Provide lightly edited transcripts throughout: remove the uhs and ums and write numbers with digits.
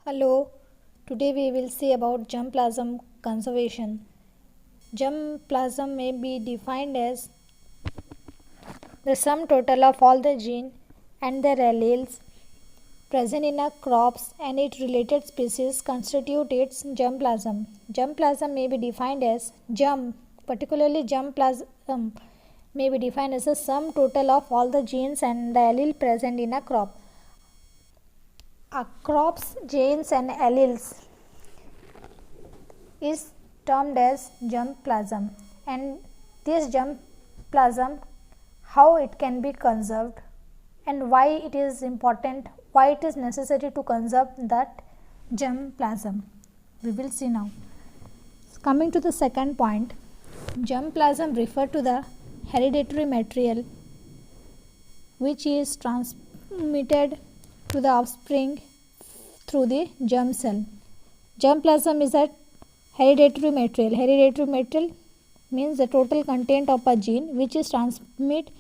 Hello, today we will see about germplasm conservation. Germplasm may be defined as the sum total of all the genes and their alleles present in a crops and its related species constitute its germplasm. Germplasm may be defined as particularly germplasm may be defined as the sum total of all the genes and the allele present in a crop. A crop's genes and alleles is termed as germplasm, and this germplasm, how it can be conserved and why it is important, why it is necessary to conserve that germplasm, we will see now. Coming to the second point, germplasm refer to the hereditary material which is transmitted to the offspring through the germ cell. Germplasm is a hereditary material. Hereditary material means the total content of a gene which is transmitted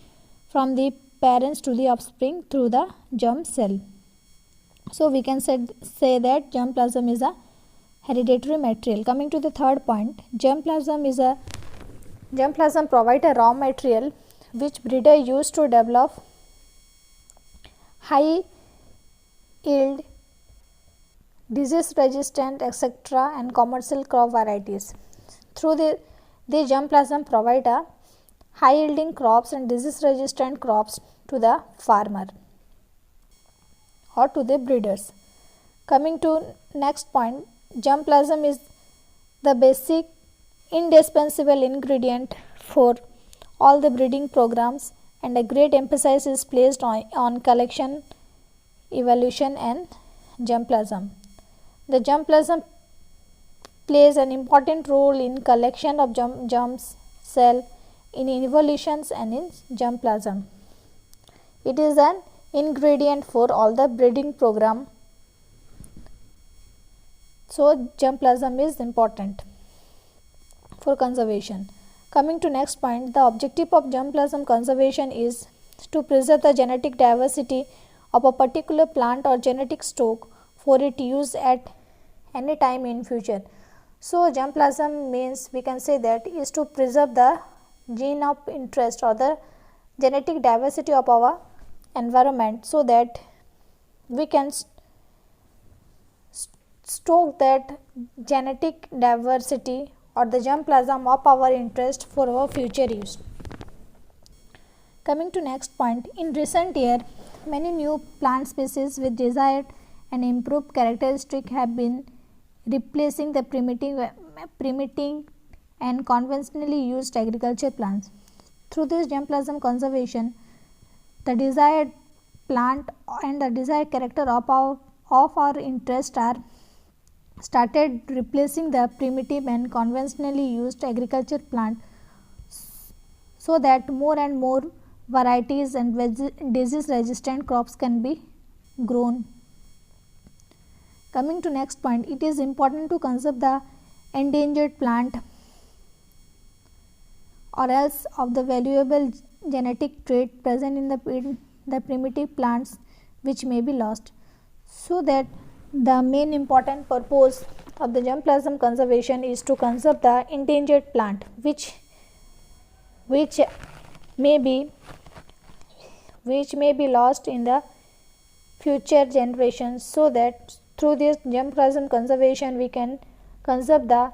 from the parents to the offspring through the germ cell. So we can say that germplasm is a hereditary material. Coming to the third point, germplasm provide a raw material which breeder use to develop high yield, disease resistant, etc. and commercial crop varieties. Through the germplasm provide a high yielding crops and disease resistant crops to the farmer or to the breeders. Coming to next point, germplasm is the basic indispensable ingredient for all the breeding programs, and a great emphasis is placed on collection, evolution and germplasm. The germplasm plays an important role in collection of germs cell, in evolutions and in germplasm. It is an ingredient for all the breeding program. So germplasm is important for conservation. Coming to next point, the objective of germplasm conservation is to preserve the genetic diversity of a particular plant or genetic stock for its use at any time in future. So germplasm means, we can say that, is to preserve the gene of interest or the genetic diversity of our environment, so that we can stock that genetic diversity or the germplasm of our interest for our future use. Coming to next point, in recent year many new plant species with desired and improved characteristics have been replacing the primitive and conventionally used agriculture plants. Through this germplasm conservation, the desired plant and the desired character of our interest are started replacing the primitive and conventionally used agriculture plant, so that more and more varieties and disease resistant crops can be grown. Coming to next point, it is important to conserve the endangered plant or else of the valuable genetic trait present in the primitive plants which may be lost. So that the main important purpose of the germplasm conservation is to conserve the endangered plant which may be lost in the future generations, so that through this germplasm conservation we can conserve the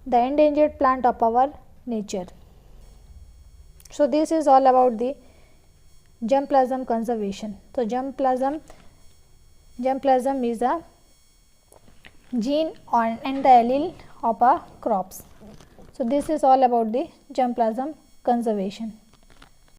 endangered plant of our nature. So this is all about the germplasm conservation. So germplasm is a gene and the allele of our crops. So this is all about the germplasm conservation.